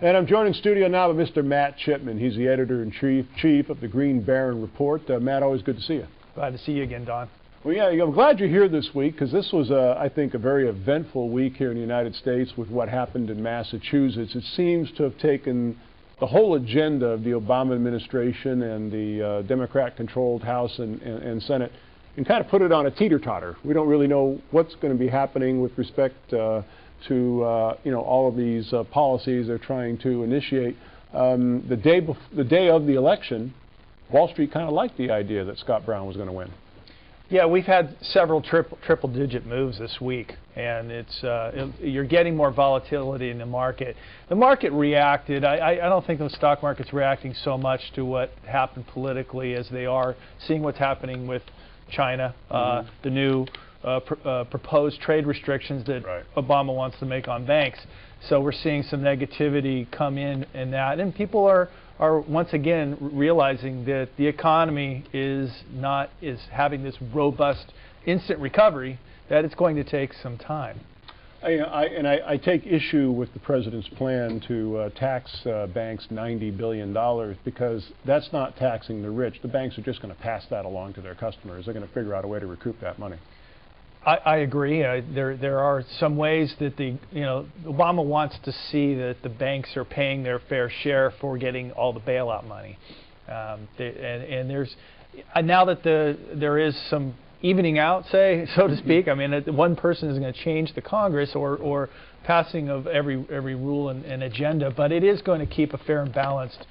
And I'm joined in studio now by Mr. Matt Chipman. He's the editor-in-chief of the Green Baron Report. Matt, always good to see you. Glad to see you again, Don. Well, yeah, I'm glad you're here this week because this was, I think, a very eventful week here in the United States with what happened in Massachusetts. It seems to have taken the whole agenda of the Obama administration and the Democrat-controlled House and Senate and kind of put it on a teeter-totter. We don't really know what's going to be happening with respect to all of these policies they're trying to initiate. The day of the election, Wall Street kind of liked the idea that Scott Brown was going to win. Yeah, we've had several triple-digit moves this week, and you're getting more volatility in the market. The market reacted. I don't think the stock market's reacting so much to what happened politically as they are seeing what's happening with China, the new proposed trade restrictions that Obama wants to make on banks. So we're seeing some negativity come in that, and people are once again realizing that the economy is having this robust instant recovery, that it's going to take some time. I take issue with the president's plan to tax banks $90 billion because that's not taxing the rich. The banks are just going to pass that along to their customers. They're going to figure out a way to recoup that money. I agree. There are some ways that Obama wants to see that the banks are paying their fair share for getting all the bailout money, and there's now that there is some evening out, so to speak. I mean, one person isn't going to change the Congress or passing of every rule and agenda, but it is going to keep a fair and balanced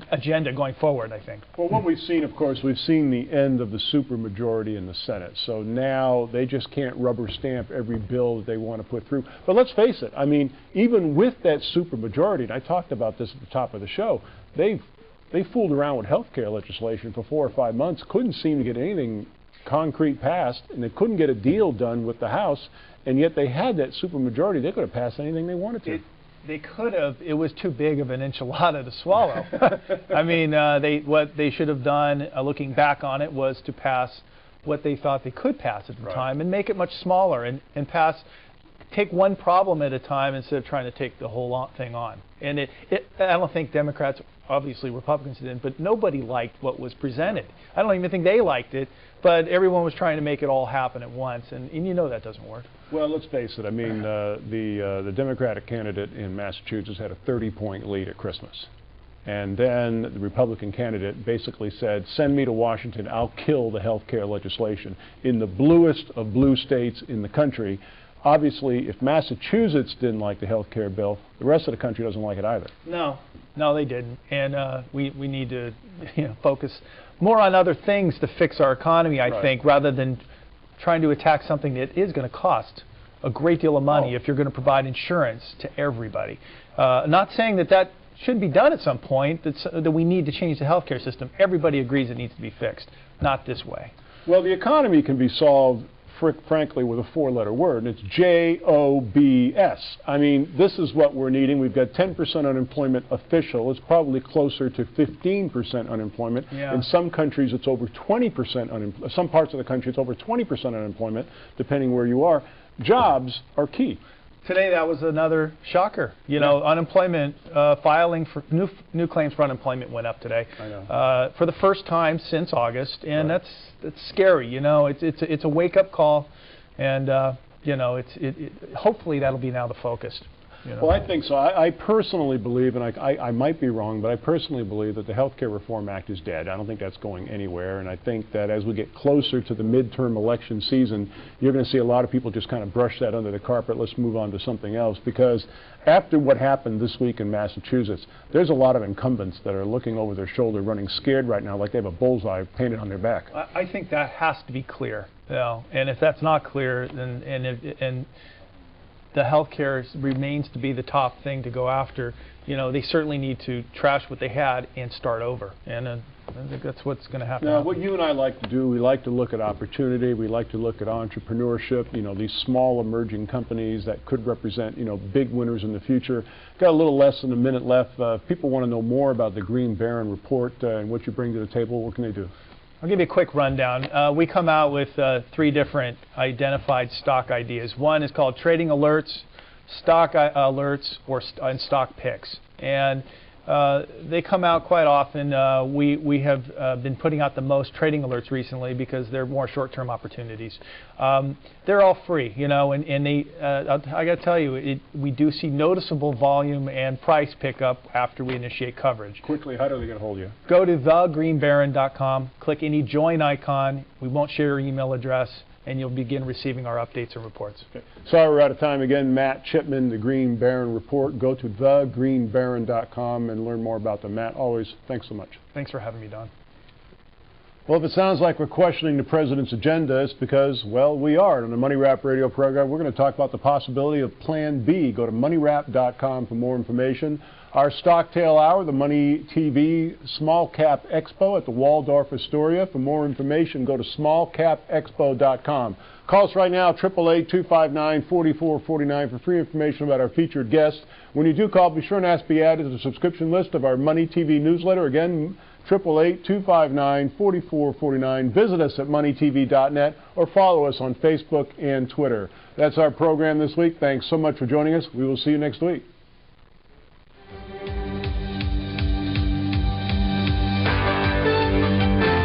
agenda going forward, I think. Well, what we've seen, of course, we've seen the end of the supermajority in the Senate. So now they just can't rubber stamp every bill that they want to put through. But let's face it, I mean, even with that supermajority, and I talked about this at the top of the show, they fooled around with health care legislation for 4 or 5 months, couldn't seem to get anything concrete passed, and they couldn't get a deal done with the House, and yet they had that supermajority. They could have passed anything they wanted to. They could have. It was too big of an enchilada to swallow. I mean, what they should have done, looking back on it, was to pass what they thought they could pass at the time and make it much smaller and take one problem at a time instead of trying to take the whole thing on. And I don't think Democrats, obviously Republicans didn't, but nobody liked what was presented. I don't even think they liked it, but everyone was trying to make it all happen at once, and you know that doesn't work. Well, let's face it. I mean, the Democratic candidate in Massachusetts had a 30-point lead at Christmas. And then the Republican candidate basically said, send me to Washington, I'll kill the health care legislation. In the bluest of blue states in the country, obviously, if Massachusetts didn't like the health care bill, the rest of the country doesn't like it either. No, they didn't. And we need to focus more on other things to fix our economy, I think, rather than trying to attack something that is going to cost a great deal of money if you're going to provide insurance to everybody. Not saying that should be done at some point, that we need to change the health care system. Everybody agrees it needs to be fixed, not this way. Well, the economy can be solved frankly with a 4-letter word, and it's J-O-B-S. I mean, this is what we're needing. We've got 10% unemployment official. It's probably closer to 15% unemployment. In some countries, it's over 20% unemployment. Some parts of the country, it's over 20% unemployment, depending where you are. Jobs are key. Today, that was another shocker. Unemployment filing for new claims for unemployment went up today for the first time since August, and that's scary. It's a wake-up call, and hopefully that'll be now the focus. Well, I think so. I personally believe, and I might be wrong, but I personally believe that the Health Care Reform Act is dead. I don't think that's going anywhere, and I think that as we get closer to the midterm election season, you're going to see a lot of people just kind of brush that under the carpet. Let's move on to something else, because after what happened this week in Massachusetts, there's a lot of incumbents that are looking over their shoulder, running scared right now, like they have a bullseye painted on their back. I think that has to be clear, and if that's not clear, then the health care remains to be the top thing to go after. They certainly need to trash what they had and start over. And I think that's what's going to happen. Now, what you and I like to do, we like to look at opportunity. We like to look at entrepreneurship. These small emerging companies that could represent, big winners in the future. Got a little less than a minute left. If people want to know more about the Green Baron Report and what you bring to the table, what can they do? I'll give you a quick rundown. We come out with 3 different identified stock ideas. One is called Trading Alerts, stock alerts and stock picks. And they come out quite often. We have been putting out the most trading alerts recently because they're more short-term opportunities. They're all free, you know, and they, I got to tell you, we do see noticeable volume and price pickup after we initiate coverage. Quickly, how do they get a hold of you? Go to thegreenbaron.com, click any join icon. We won't share your email address, and you'll begin receiving our updates and reports. Okay. Sorry we're out of time again. Matt Chipman, The Green Baron Report. Go to thegreenbaron.com and learn more about them. Matt, always, thanks so much. Thanks for having me, Don. Well, if it sounds like we're questioning the president's agenda, it's because, well, we are. On the Money Wrap radio program, we're going to talk about the possibility of Plan B. Go to moneywrap.com for more information. Our Stocktail Hour, the MoneyTV Small Cap Expo at the Waldorf Astoria. For more information, go to smallcapexpo.com. Call us right now, 888-259-4449 for free information about our featured guests. When you do call, be sure and ask to be added to the subscription list of our MoneyTV newsletter. Again, 888-259-4449. Visit us at moneytv.net or follow us on Facebook and Twitter. That's our program this week. Thanks so much for joining us. We will see you next week.